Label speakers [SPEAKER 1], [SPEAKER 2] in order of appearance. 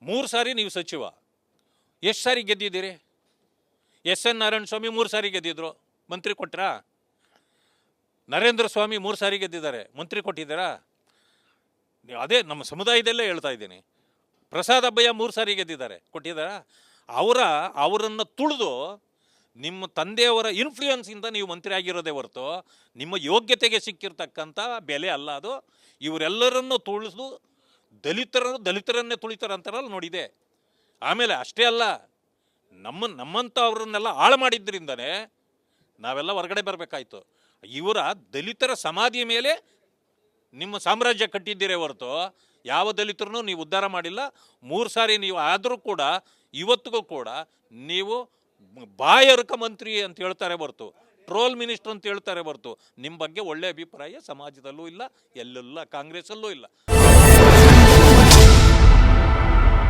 [SPEAKER 1] 3 ಸಾರಿ ನೀವು ಸಚಿವ, ಎಷ್ಟು ಸಾರಿ ಗೆದ್ದಿದ್ದೀರಿ? ಎನ್ ನಾರಾಯಣ ಸ್ವಾಮಿ 3 ಸಾರಿ ಗೆದ್ದಿದ್ರು, ಮಂತ್ರಿ ಕೊಟ್ಟರಾ? ನರೇಂದ್ರ ಸ್ವಾಮಿ 3 ಸಾರಿ ಗೆದ್ದಿದ್ದಾರೆ, ಮಂತ್ರಿ ಕೊಟ್ಟಿದ್ದಾರಾ? ಅದೇ ನಮ್ಮ ಸಮುದಾಯದಲ್ಲೇ ಹೇಳ್ತಾ ಇದ್ದೀನಿ. ಪ್ರಸಾದ್ ಅಬ್ಬಯ್ಯ 3 ಸಾರಿ ಗೆದ್ದಿದ್ದಾರೆ, ಕೊಟ್ಟಿದ್ದಾರಾ? ಅವರನ್ನು ತುಳಿದು ನಿಮ್ಮ ತಂದೆಯವರ ಇನ್ಫ್ಲೂಯೆನ್ಸಿಂದ ನೀವು ಮಂತ್ರಿ ಆಗಿರೋದೇ ಹೊರತು ನಿಮ್ಮ ಯೋಗ್ಯತೆಗೆ ಸಿಕ್ಕಿರ್ತಕ್ಕಂಥ ಬೆಲೆ ಅಲ್ಲ ಅದು. ಇವರೆಲ್ಲರನ್ನು ತುಳಿದು ದಲಿತರನ್ನೇ ತುಳಿತಾರಂತಾರಲ್ಲ ನೋಡಿದೆ. ಆಮೇಲೆ ಅಷ್ಟೇ ಅಲ್ಲ, ನಮ್ಮಂಥವ್ರನ್ನೆಲ್ಲ ಹಾಳು ಮಾಡಿದ್ರಿಂದನೇ ನಾವೆಲ್ಲ ಹೊರಗಡೆ ಬರಬೇಕಾಯ್ತು. ಇವರ ದಲಿತರ ಸಮಾಧಿಯ ಮೇಲೆ ನಿಮ್ಮ ಸಾಮ್ರಾಜ್ಯ ಕಟ್ಟಿದ್ದೀರೇ ಹೊರತು ಯಾವ ದಲಿತರನ್ನು ನೀವು ಉದ್ಧಾರ ಮಾಡಿಲ್ಲ. 3 ಸಾರಿ ನೀವು ಆದರೂ ಕೂಡ ಇವತ್ತಿಗೂ ಕೂಡ ನೀವು ಬಾಯರ್ಕ ಮಂತ್ರಿ ಅಂತ ಹೇಳ್ತಾರೆ ಹೊರತು, ಟ್ರೋಲ್ ಮಿನಿಸ್ಟರ್ ಅಂತ ಹೇಳ್ತಾರೆ ಹೊರತು ನಿಮ್ಮ ಬಗ್ಗೆ ಒಳ್ಳೆ ಅಭಿಪ್ರಾಯ ಸಮಾಜದಲ್ಲೂ ಇಲ್ಲ, ಎಲ್ಲೆಲ್ಲ ಕಾಂಗ್ರೆಸ್ಸಲ್ಲೂ ಇಲ್ಲ.